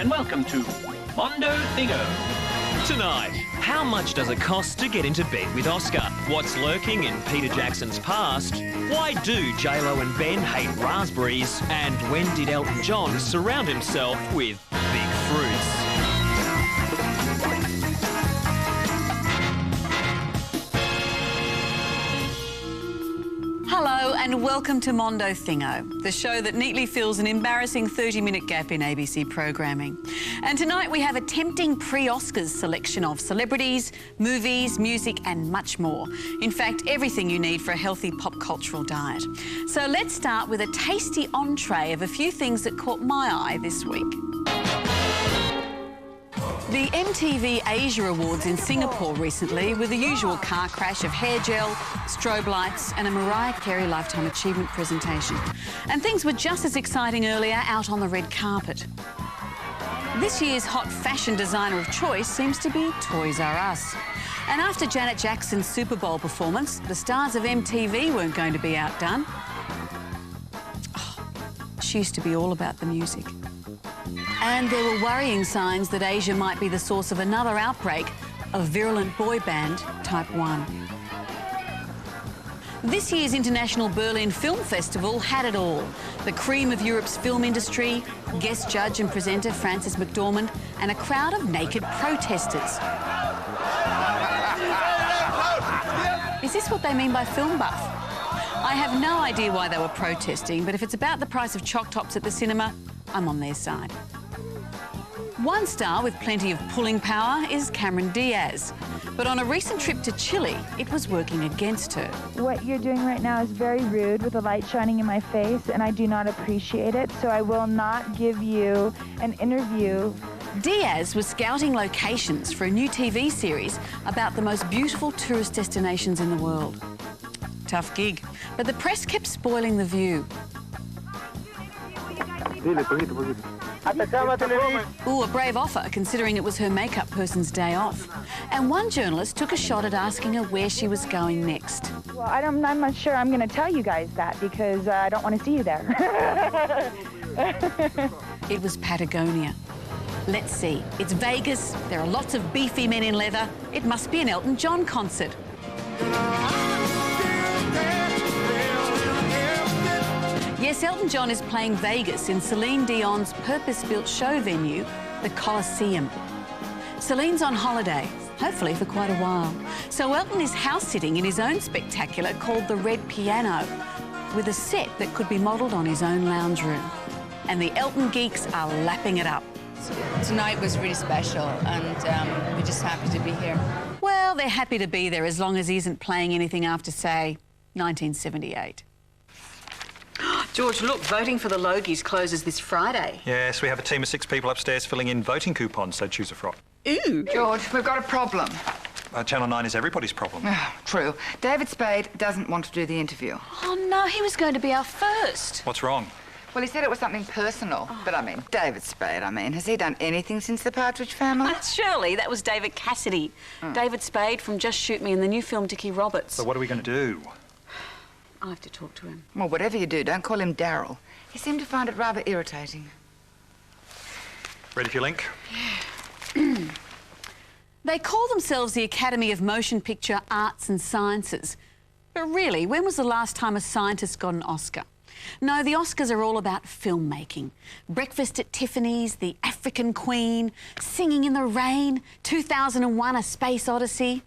and welcome to Mondo Thingo. Tonight, how much does it cost to get into bed with Oscar? What's lurking in Peter Jackson's past? Why do J-Lo and Ben hate raspberries? And when did Elton John surround himself with big fruits? Hello and welcome to Mondo Thingo, the show that neatly fills an embarrassing 30-minute gap in ABC programming. And tonight we have a tempting pre-Oscars selection of celebrities, movies, music and much more. In fact, everything you need for a healthy pop cultural diet. So let's start with a tasty entree of a few things that caught my eye this week. The MTV Asia Awards in Singapore recently with the usual car crash of hair gel, strobe lights and a Mariah Carey Lifetime Achievement presentation. And things were just as exciting earlier out on the red carpet. This year's hot fashion designer of choice seems to be Toys R Us. And after Janet Jackson's Super Bowl performance, the stars of MTV weren't going to be outdone. Oh, she used to be all about the music. And there were worrying signs that Asia might be the source of another outbreak of virulent boy band Type 1. This year's International Berlin Film Festival had it all. The cream of Europe's film industry, guest judge and presenter Frances McDormand, and a crowd of naked protesters. Is this what they mean by film buff? I have no idea why they were protesting, but if it's about the price of choc tops at the cinema, I'm on their side. One star with plenty of pulling power is Cameron Diaz. But on a recent trip to Chile, it was working against her. What you're doing right now is very rude with the light shining in my face, and I do not appreciate it, so I will not give you an interview. Diaz was scouting locations for a new TV series about the most beautiful tourist destinations in the world. Tough gig, but the press kept spoiling the view. Ooh, a brave offer, considering it was her makeup person's day off. And one journalist took a shot at asking her where she was going next. Well, I'm not sure I'm going to tell you guys that because I don't want to see you there. It was Patagonia. Let's see, it's Vegas, there are lots of beefy men in leather. It must be an Elton John concert. Yes, Elton John is playing Vegas in Celine Dion's purpose-built show venue, the Coliseum. Celine's on holiday, hopefully for quite a while. So Elton is house-sitting in his own spectacular called the Red Piano, with a set that could be modelled on his own lounge room. And the Elton geeks are lapping it up. Tonight was really special and we're just happy to be here. Well, they're happy to be there as long as he isn't playing anything after, say, 1978. George, look, voting for the Logies closes this Friday. Yes, we have a team of 6 people upstairs filling in voting coupons, so choose a frock. Ooh. George, we've got a problem. Channel 9 is everybody's problem. True. David Spade doesn't want to do the interview. Oh, no, he was going to be our first. What's wrong? Well, he said it was something personal. But, I mean, David Spade, has he done anything since the Partridge Family? Surely, that was David Cassidy. David Spade from Just Shoot Me in the new film Dickie Roberts. So what are we going to do? I'll have to talk to him. Well, whatever you do, don't call him Daryl. He seemed to find it rather irritating. Ready for your link? Yeah. They call themselves the Academy of Motion Picture Arts and Sciences. But really, when was the last time a scientist got an Oscar? No, the Oscars are all about filmmaking. Breakfast at Tiffany's, The African Queen, Singing in the Rain, 2001: A Space Odyssey.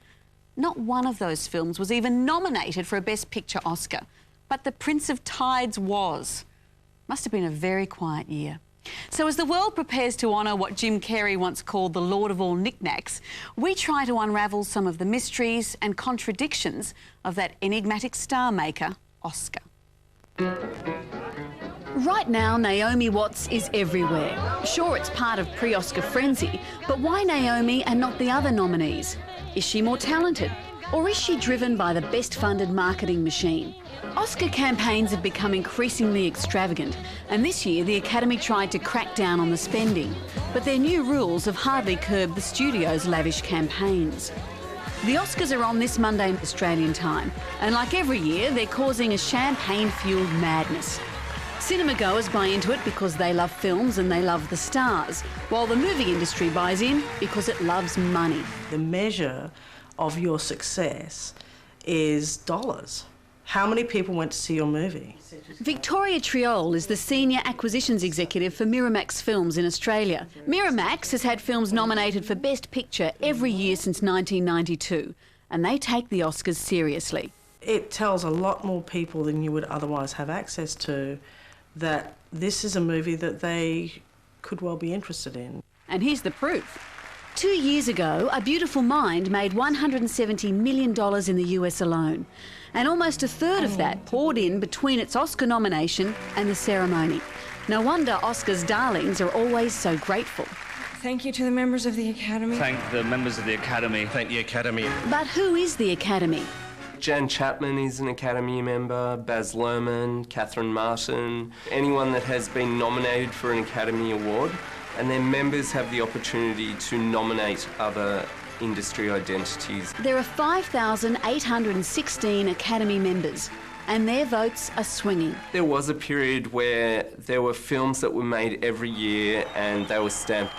Not one of those films was even nominated for a Best Picture Oscar, but The Prince of Tides was. Must have been a very quiet year. So as the world prepares to honour what Jim Carrey once called the Lord of all knickknacks, we try to unravel some of the mysteries and contradictions of that enigmatic star maker, Oscar. Right now, Naomi Watts is everywhere. Sure, it's part of pre-Oscar frenzy, but why Naomi and not the other nominees? Is she more talented? Or is she driven by the best-funded marketing machine? Oscar campaigns have become increasingly extravagant, and this year the Academy tried to crack down on the spending. But their new rules have hardly curbed the studio's lavish campaigns. The Oscars are on this Monday Australian time, and like every year, they're causing a champagne-fuelled madness. Cinema goers buy into it because they love films and they love the stars, while the movie industry buys in because it loves money. The measure of your success is dollars. How many people went to see your movie? Victoria Triol is the Senior Acquisitions Executive for Miramax Films in Australia. Miramax has had films nominated for Best Picture every year since 1992, and they take the Oscars seriously. It tells a lot more people than you would otherwise have access to that this is a movie that they could well be interested in. And here's the proof. 2 years ago, A Beautiful Mind made $170 million in the US alone, and almost a third of that poured in between its Oscar nomination and the ceremony. No wonder Oscars' darlings are always so grateful. Thank you to the members of the Academy. Thank the members of the Academy. Thank the Academy. But who is the Academy? Jan Chapman is an Academy member, Baz Luhrmann, Catherine Martin, anyone that has been nominated for an Academy Award, and their members have the opportunity to nominate other industry identities. There are 5,816 Academy members, and their votes are swinging. There was a period where there were films that were made every year and they were stamped,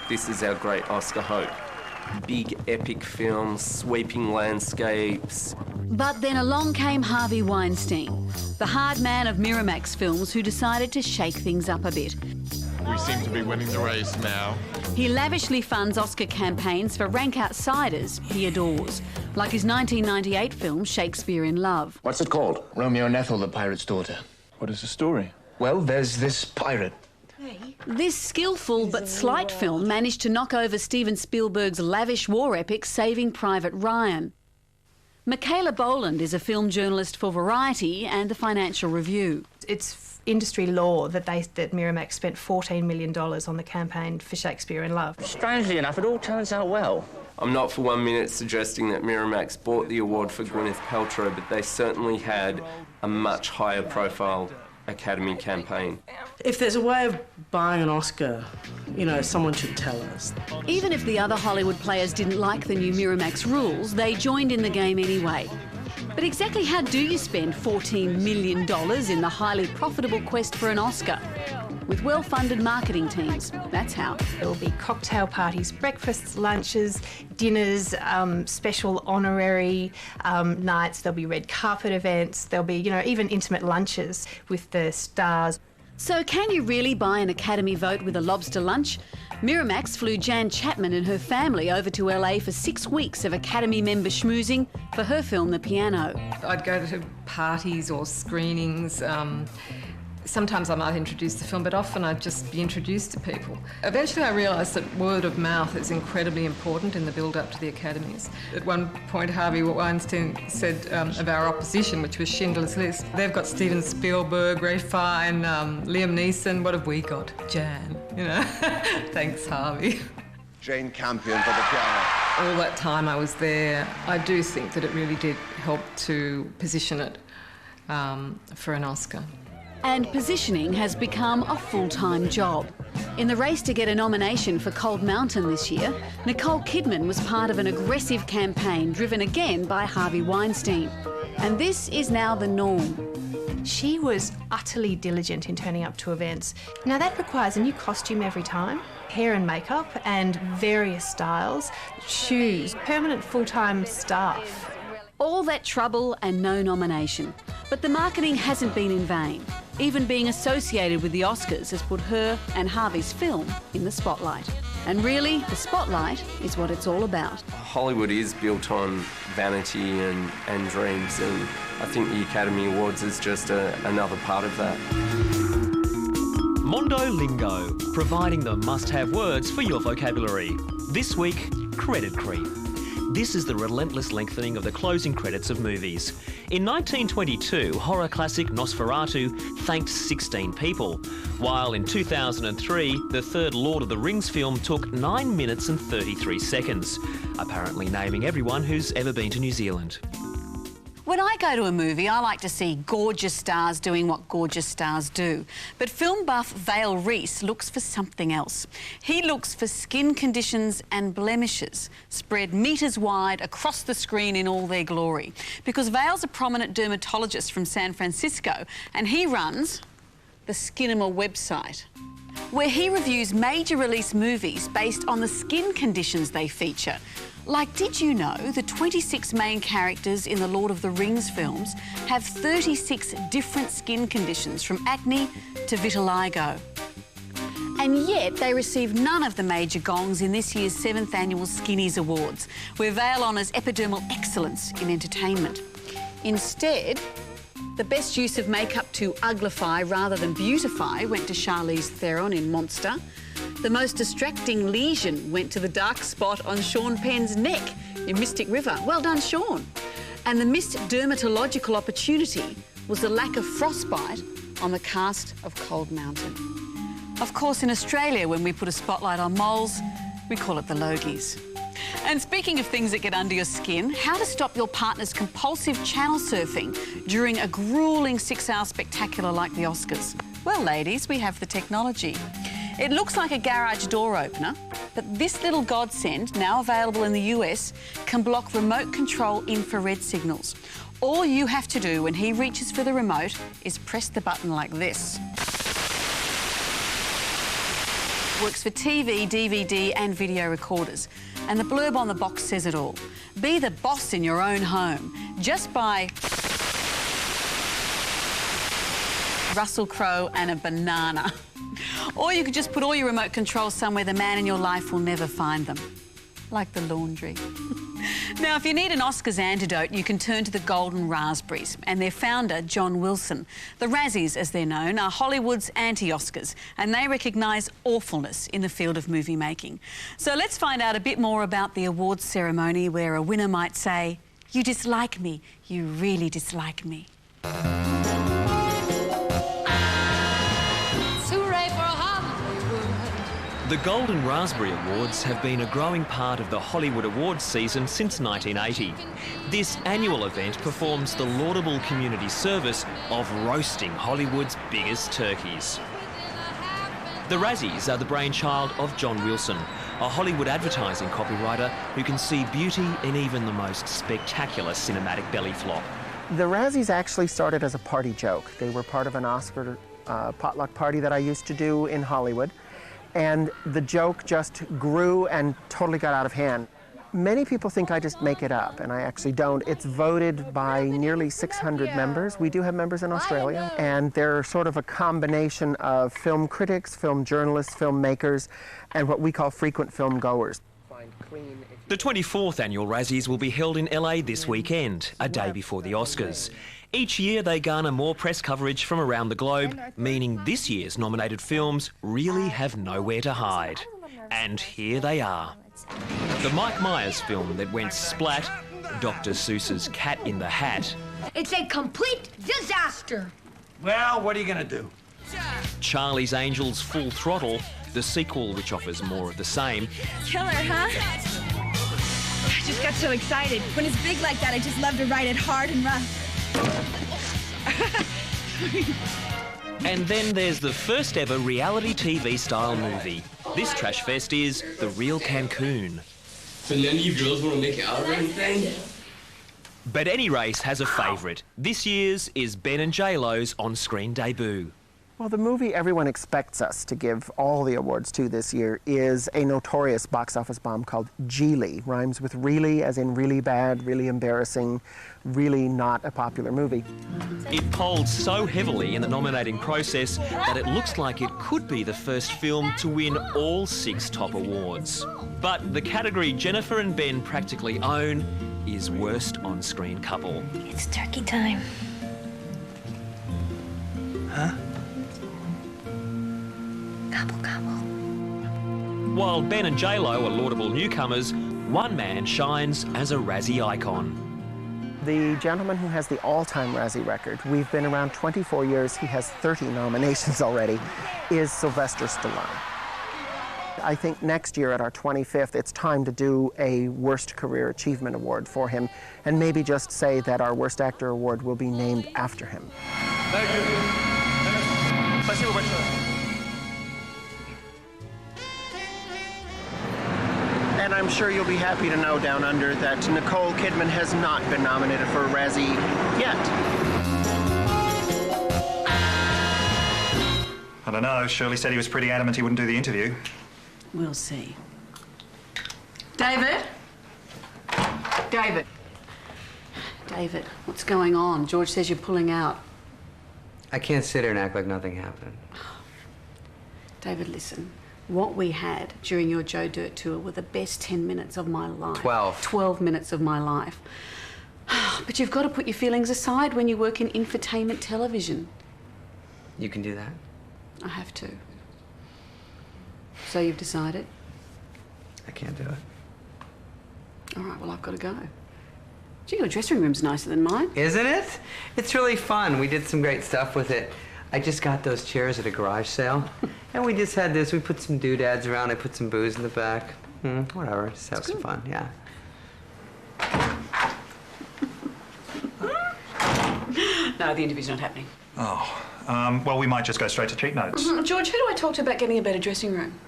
"This is our great Oscar hope." Big epic films, sweeping landscapes. But then along came Harvey Weinstein, the hard man of Miramax Films who decided to shake things up a bit. We seem to be winning the race now. He lavishly funds Oscar campaigns for rank outsiders he adores, like his 1998 film Shakespeare in Love. What's it called? Romeo and Ethel, the pirate's daughter. What is the story? Well, there's this pirate. This skillful but slight film managed to knock over Steven Spielberg's lavish war epic Saving Private Ryan. Michaela Boland is a film journalist for Variety and the Financial Review. It's industry law that Miramax spent $14 million on the campaign for Shakespeare in Love. Strangely enough, it all turns out well. I'm not for 1 minute suggesting that Miramax bought the award for Gwyneth Paltrow, but they certainly had a much higher profile Academy campaign. If there's a way of buying an Oscar, you know, someone should tell us. Even if the other Hollywood players didn't like the new Miramax rules, they joined in the game anyway. But exactly how do you spend $14 million in the highly profitable quest for an Oscar? With well-funded marketing teams, that's how. There will be cocktail parties, breakfasts, lunches, dinners, special honorary nights. There'll be red carpet events. There'll be, even intimate lunches with the stars. So can you really buy an Academy vote with a lobster lunch? Miramax flew Jan Chapman and her family over to LA for 6 weeks of Academy member schmoozing for her film The Piano. I'd go to parties or screenings. Sometimes I might introduce the film, but often I'd just be introduced to people. Eventually I realised that word of mouth is incredibly important in the build-up to the Academies. At one point Harvey Weinstein said of our opposition, which was Schindler's List, they've got Steven Spielberg, Ray Fine, Liam Neeson, what have we got? Jan, Thanks, Harvey. Jane Campion for The Piano. All that time I was there, I do think that it really did help to position it for an Oscar. And positioning has become a full-time job. In the race to get a nomination for Cold Mountain this year, Nicole Kidman was part of an aggressive campaign driven again by Harvey Weinstein. And this is now the norm. She was utterly diligent in turning up to events. Now that requires a new costume every time, hair and makeup and various styles, shoes, permanent full-time staff. All that trouble and no nomination. But the marketing hasn't been in vain. Even being associated with the Oscars has put her and Harvey's film in the spotlight. And really, the spotlight is what it's all about. Hollywood is built on vanity and dreams, and I think the Academy Awards is just another part of that. Mondo Lingo, providing the must-have words for your vocabulary. This week, credit creep. This is the relentless lengthening of the closing credits of movies. In 1922, horror classic Nosferatu thanked 16 people, while in 2003, the third Lord of the Rings film took 9 minutes and 33 seconds, apparently naming everyone who's ever been to New Zealand. When I go to a movie, I like to see gorgeous stars doing what gorgeous stars do. But film buff Vale Reese looks for something else. He looks for skin conditions and blemishes spread metres wide across the screen in all their glory. Because Vale's a prominent dermatologist from San Francisco and he runs the Skinema website, where he reviews major release movies based on the skin conditions they feature. Like, did you know the 26 main characters in the Lord of the Rings films have 36 different skin conditions, from acne to vitiligo? And yet they received none of the major gongs in this year's 7th annual Skinnies Awards, where Vale honours epidermal excellence in entertainment. Instead, the best use of makeup to uglify rather than beautify went to Charlize Theron in Monster. The most distracting lesion went to the dark spot on Sean Penn's neck in Mystic River. Well done, Sean. And the missed dermatological opportunity was the lack of frostbite on the cast of Cold Mountain. Of course, in Australia, when we put a spotlight on moles, we call it the Logies. And speaking of things that get under your skin, how to stop your partner's compulsive channel surfing during a gruelling 6-hour spectacular like the Oscars? Well, ladies, we have the technology. It looks like a garage door opener, but this little godsend, now available in the US, can block remote control infrared signals. All you have to do when he reaches for the remote is press the button like this. Works for TV, DVD and video recorders. And the blurb on the box says it all. Be the boss in your own home just by Russell Crowe and a banana. Or you could just put all your remote controls somewhere the man in your life will never find them. Like the laundry. Now, if you need an Oscars antidote, you can turn to the Golden Raspberries and their founder, John Wilson. The Razzies, as they're known, are Hollywood's anti-Oscars, and they recognise awfulness in the field of movie making. So let's find out a bit more about the awards ceremony, where a winner might say, "You dislike me, you really dislike me." The Golden Raspberry Awards have been a growing part of the Hollywood awards season since 1980. This annual event performs the laudable community service of roasting Hollywood's biggest turkeys. The Razzies are the brainchild of John Wilson, a Hollywood advertising copywriter who can see beauty in even the most spectacular cinematic belly flop. The Razzies actually started as a party joke. They were part of an Oscar potluck party that I used to do in Hollywood. And the joke just grew and totally got out of hand. Many people think I just make it up, and I actually don't. It's voted by nearly 600 members. We do have members in Australia, and they're sort of a combination of film critics, film journalists, filmmakers, and what we call frequent film goers. The 24th annual Razzies will be held in LA this weekend, a day before the Oscars. Each year they garner more press coverage from around the globe, meaning this year's nominated films really have nowhere to hide. And here they are. The Mike Myers film that went splat, Dr. Seuss's Cat in the Hat. It's a complete disaster. Well, what are you gonna do? Charlie's Angels Full Throttle, the sequel which offers more of the same. Killer, huh? I just got so excited. When it's big like that, I just love to ride it hard and rough. And then there's the first ever reality TV style movie. This trash fest is The Real Cancun. So none of you girls want to make it out or anything? But any race has a favourite. This year's is Ben and J-Lo's on-screen debut. Well, the movie everyone expects us to give all the awards to this year is a notorious box office bomb called Geely. Rhymes with really, as in really bad, really embarrassing, really not a popular movie. It polled so heavily in the nominating process that it looks like it could be the first film to win all 6 top awards. But the category Jennifer and Ben practically own is Worst On-Screen Couple. It's turkey time. Huh? Gobble, gobble. While Ben and J-Lo are laudable newcomers, one man shines as a Razzie icon. The gentleman who has the all-time Razzie record, we've been around 24 years, he has 30 nominations already, is Sylvester Stallone. I think next year at our 25th, it's time to do a Worst Career Achievement Award for him, and maybe just say that our Worst Actor Award will be named after him. Thank you. Спасибо большое. And I'm sure you'll be happy to know down under that Nicole Kidman has not been nominated for a Razzie yet. don't know. Shirley said he was pretty adamant he wouldn't do the interview. We'll see. David? David? David, what's going on? George says you're pulling out. I can't sit here and act like nothing happened. David, listen. What we had during your Joe Dirt tour were the best 10 minutes of my life. 12. 12 minutes of my life. But you've got to put your feelings aside when you work in infotainment television. You can do that? I have to. So you've decided? I can't do it. All right, well, I've got to go. Gee, your dressing room's nicer than mine. Isn't it? It's really fun. We did some great stuff with it. I just got those chairs at a garage sale. And we just had this. We put some doodads around. I put some booze in the back. Whatever. Just have some fun. Yeah. No, the interview's not happening. Oh. Well, we might just go straight to cheat notes. George, who do I talk to about getting a better dressing room?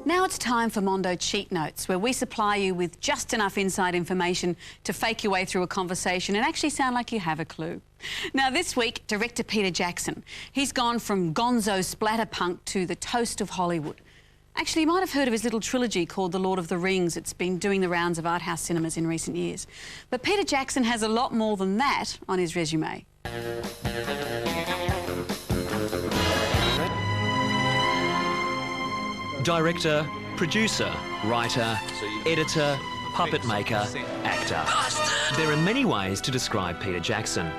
Now it's time for Mondo Cheat Notes, where we supply you with just enough inside information to fake your way through a conversation and actually sound like you have a clue. Now this week, director Peter Jackson. He's gone from gonzo splatterpunk to the toast of Hollywood. Actually, you might have heard of his little trilogy called The Lord of the Rings. It's been doing the rounds of art house cinemas in recent years. But Peter Jackson has a lot more than that on his resume. Director, producer, writer, editor, puppet maker, actor. There are many ways to describe Peter Jackson.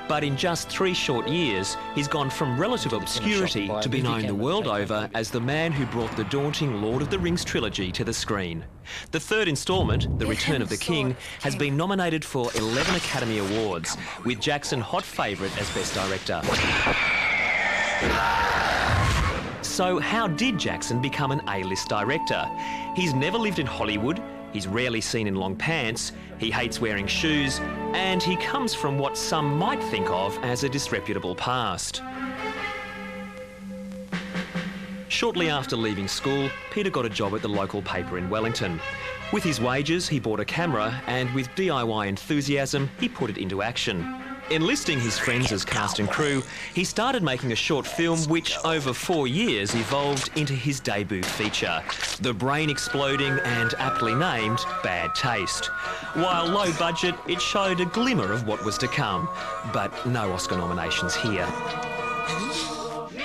But in just 3 short years, he's gone from relative obscurity to be known the world over as the man who brought the daunting Lord of the Rings trilogy to the screen. The third instalment, The Return of the King, has been nominated for 11 Academy Awards, with Jackson hot favourite as Best Director. So how did Jackson become an A-list director? He's never lived in Hollywood, he's rarely seen in long pants, he hates wearing shoes, and he comes from what some might think of as a disreputable past. Shortly after leaving school, Peter got a job at the local paper in Wellington. With his wages, he bought a camera, and with DIY enthusiasm, he put it into action. Enlisting his friends as cast and crew, he started making a short film which, over 4 years, evolved into his debut feature, the brain-exploding and aptly named Bad Taste. While low budget, it showed a glimmer of what was to come, but no Oscar nominations here.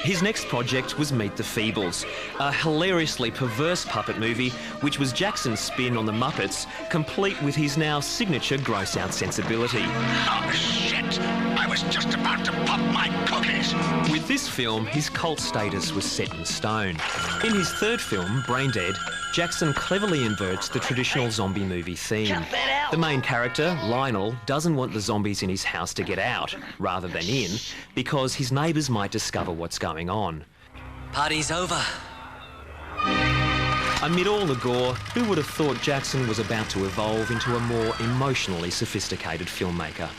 His next project was Meet the Feebles, a hilariously perverse puppet movie which was Jackson's spin on the Muppets, complete with his now signature gross-out sensibility. Oh, shit! I was just about to pop my cookies! With this film, his cult status was set in stone. In his third film, Braindead, Jackson cleverly inverts the traditional zombie movie theme. The main character, Lionel, doesn't want the zombies in his house to get out, rather than in, because his neighbours might discover what's going on. Party's over. Amid all the gore, who would have thought Jackson was about to evolve into a more emotionally sophisticated filmmaker?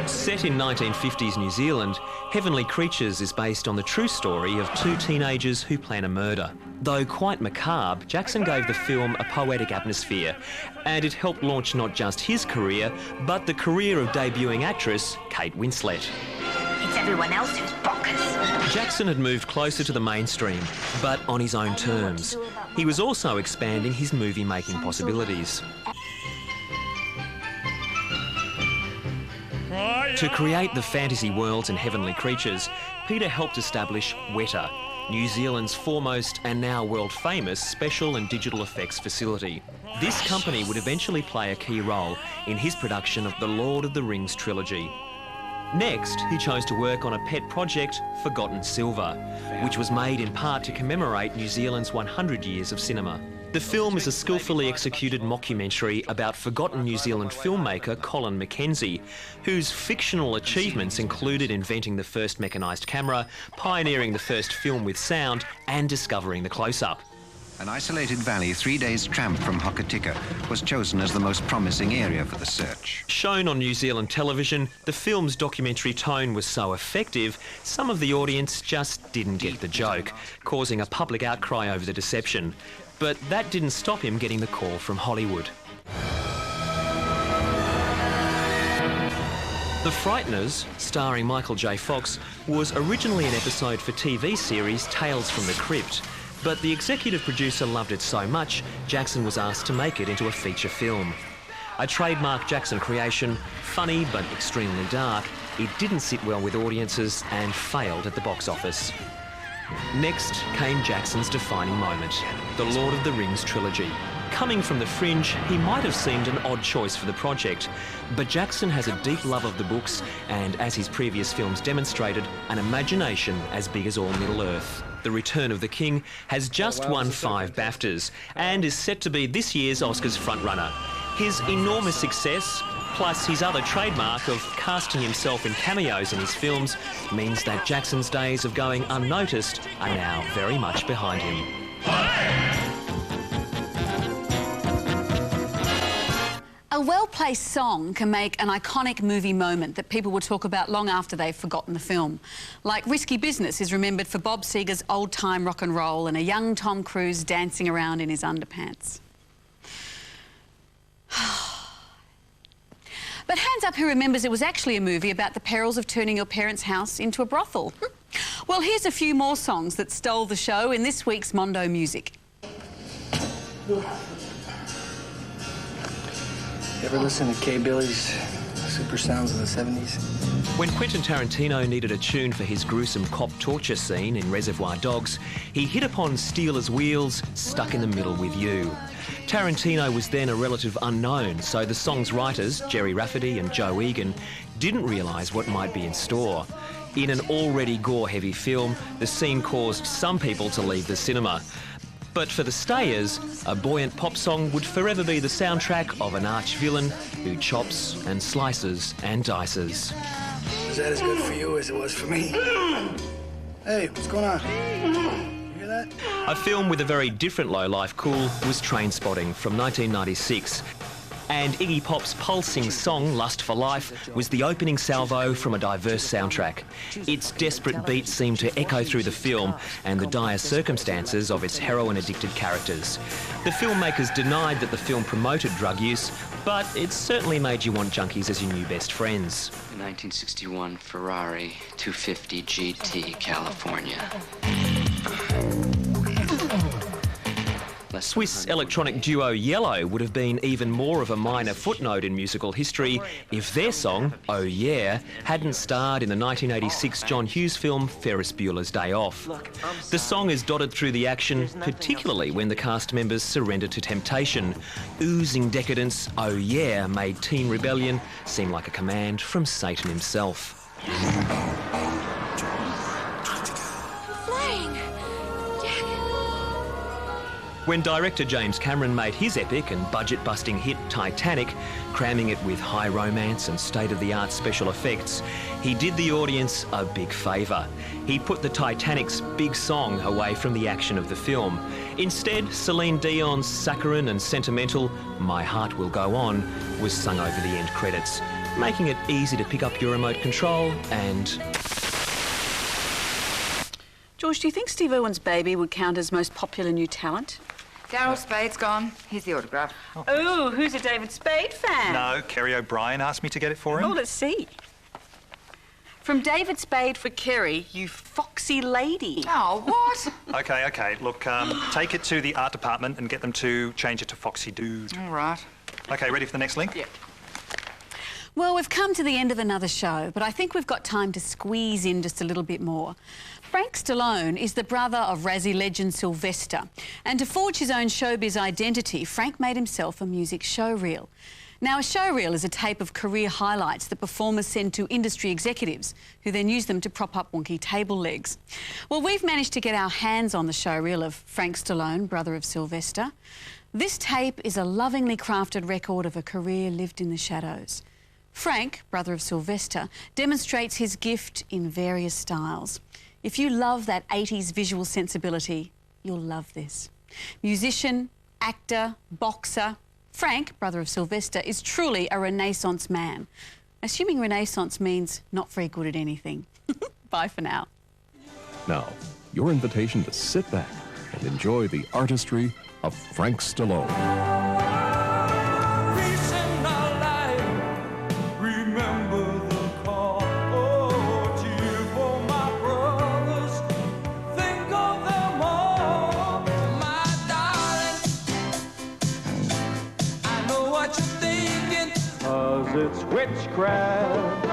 Set in 1950s New Zealand, Heavenly Creatures is based on the true story of 2 teenagers who plan a murder. Though quite macabre, Jackson gave the film a poetic atmosphere, and it helped launch not just his career, but the career of debuting actress Kate Winslet. It's everyone else who's bonkers. Jackson had moved closer to the mainstream, but on his own terms. He was also expanding his movie-making possibilities. To create the fantasy worlds and heavenly creatures, Peter helped establish Weta, New Zealand's foremost and now world-famous special and digital effects facility. This company would eventually play a key role in his production of the Lord of the Rings trilogy. Next, he chose to work on a pet project, Forgotten Silver, which was made in part to commemorate New Zealand's 100 years of cinema. The film is a skillfully executed mockumentary about forgotten New Zealand filmmaker Colin Mackenzie, whose fictional achievements included inventing the first mechanised camera, pioneering the first film with sound, and discovering the close-up. An isolated valley 3 days' tramp from Hokitika was chosen as the most promising area for the search. Shown on New Zealand television, the film's documentary tone was so effective, some of the audience just didn't get the joke, causing a public outcry over the deception. But that didn't stop him getting the call from Hollywood. The Frighteners, starring Michael J. Fox, was originally an episode for TV series Tales from the Crypt. But the executive producer loved it so much, Jackson was asked to make it into a feature film. A trademark Jackson creation, funny but extremely dark, it didn't sit well with audiences and failed at the box office. Next came Jackson's defining moment, the Lord of the Rings trilogy. Coming from the fringe, he might have seemed an odd choice for the project, but Jackson has a deep love of the books and, as his previous films demonstrated, an imagination as big as all Middle-earth. The Return of the King has just won 5 BAFTAs and is set to be this year's Oscars frontrunner. His enormous success, plus his other trademark of casting himself in cameos in his films, means that Jackson's days of going unnoticed are now very much behind him. A well-placed song can make an iconic movie moment that people will talk about long after they've forgotten the film. Like Risky Business is remembered for Bob Seger's old-time rock and roll and a young Tom Cruise dancing around in his underpants. But hands up who remembers it was actually a movie about the perils of turning your parents' house into a brothel. Well, here's a few more songs that stole the show in this week's Mondo Music. Ever listen to K. Billy's super sounds of the 70s? When Quentin Tarantino needed a tune for his gruesome cop torture scene in Reservoir Dogs, he hit upon Steelers Wheels, Stuck in the Middle with You. Tarantino was then a relative unknown, so the song's writers, Jerry Rafferty and Joe Egan, didn't realise what might be in store. In an already gore-heavy film, the scene caused some people to leave the cinema. But for the stayers, a buoyant pop song would forever be the soundtrack of an arch-villain who chops and slices and dices. Was that as good for you as it was for me? Hey, what's going on? You hear that? A film with a very different low-life cool was Trainspotting from 1996. And Iggy Pop's pulsing song, Lust for Life, was the opening salvo from a diverse soundtrack. Its desperate beats seemed to echo through the film and the dire circumstances of its heroin-addicted characters. The filmmakers denied that the film promoted drug use, but it certainly made you want junkies as your new best friends. 1961 Ferrari 250 GT, California. Swiss electronic duo Yellow would have been even more of a minor footnote in musical history if their song, Oh Yeah, hadn't starred in the 1986 John Hughes film Ferris Bueller's Day Off. The song is dotted through the action, particularly when the cast members surrendered to temptation. Oozing decadence, Oh Yeah made teen rebellion seem like a command from Satan himself. When director James Cameron made his epic and budget-busting hit Titanic, cramming it with high romance and state-of-the-art special effects, he did the audience a big favour. He put the Titanic's big song away from the action of the film. Instead, Celine Dion's saccharine and sentimental My Heart Will Go On was sung over the end credits, making it easy to pick up your remote control and... George, do you think Steve Irwin's Baby would count as most popular new talent? Daryl Spade's gone. Here's the autograph. Oh, who's a David Spade fan? No, Kerry O'Brien asked me to get it for him. Oh, let's see. From David Spade for Kerry, you foxy lady. Oh, what? OK. Look, take it to the art department and get them to change it to Foxy Dude. All right. OK, ready for the next link? Yeah. Well, we've come to the end of another show, but I think we've got time to squeeze in just a little bit more. Frank Stallone is the brother of Razzie legend Sylvester, and to forge his own showbiz identity, Frank made himself a music showreel. Now, a showreel is a tape of career highlights that performers send to industry executives, who then use them to prop up wonky table legs. Well, we've managed to get our hands on the showreel of Frank Stallone, brother of Sylvester. This tape is a lovingly crafted record of a career lived in the shadows. Frank, brother of Sylvester, demonstrates his gift in various styles. If you love that 80s visual sensibility, you'll love this. Musician, actor, boxer, Frank, brother of Sylvester, is truly a Renaissance man. Assuming Renaissance means not very good at anything. Bye for now. Now, your invitation to sit back and enjoy the artistry of Frank Stallone. It's witchcraft,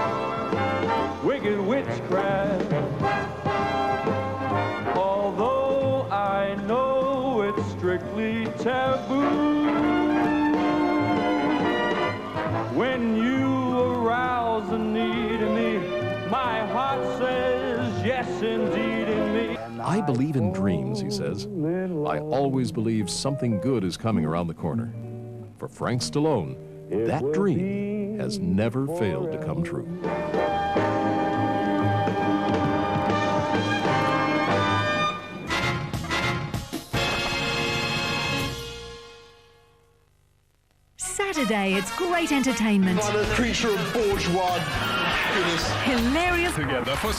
wicked witchcraft. Although I know it's strictly taboo, when you arouse the need in me, my heart says yes indeed in me. I believe in dreams, he says. I always believe something good is coming around the corner. For Frank Stallone, that dream has never failed to come true. Saturday, it's great entertainment. What a creature of bourgeois happiness. Hilarious. Together for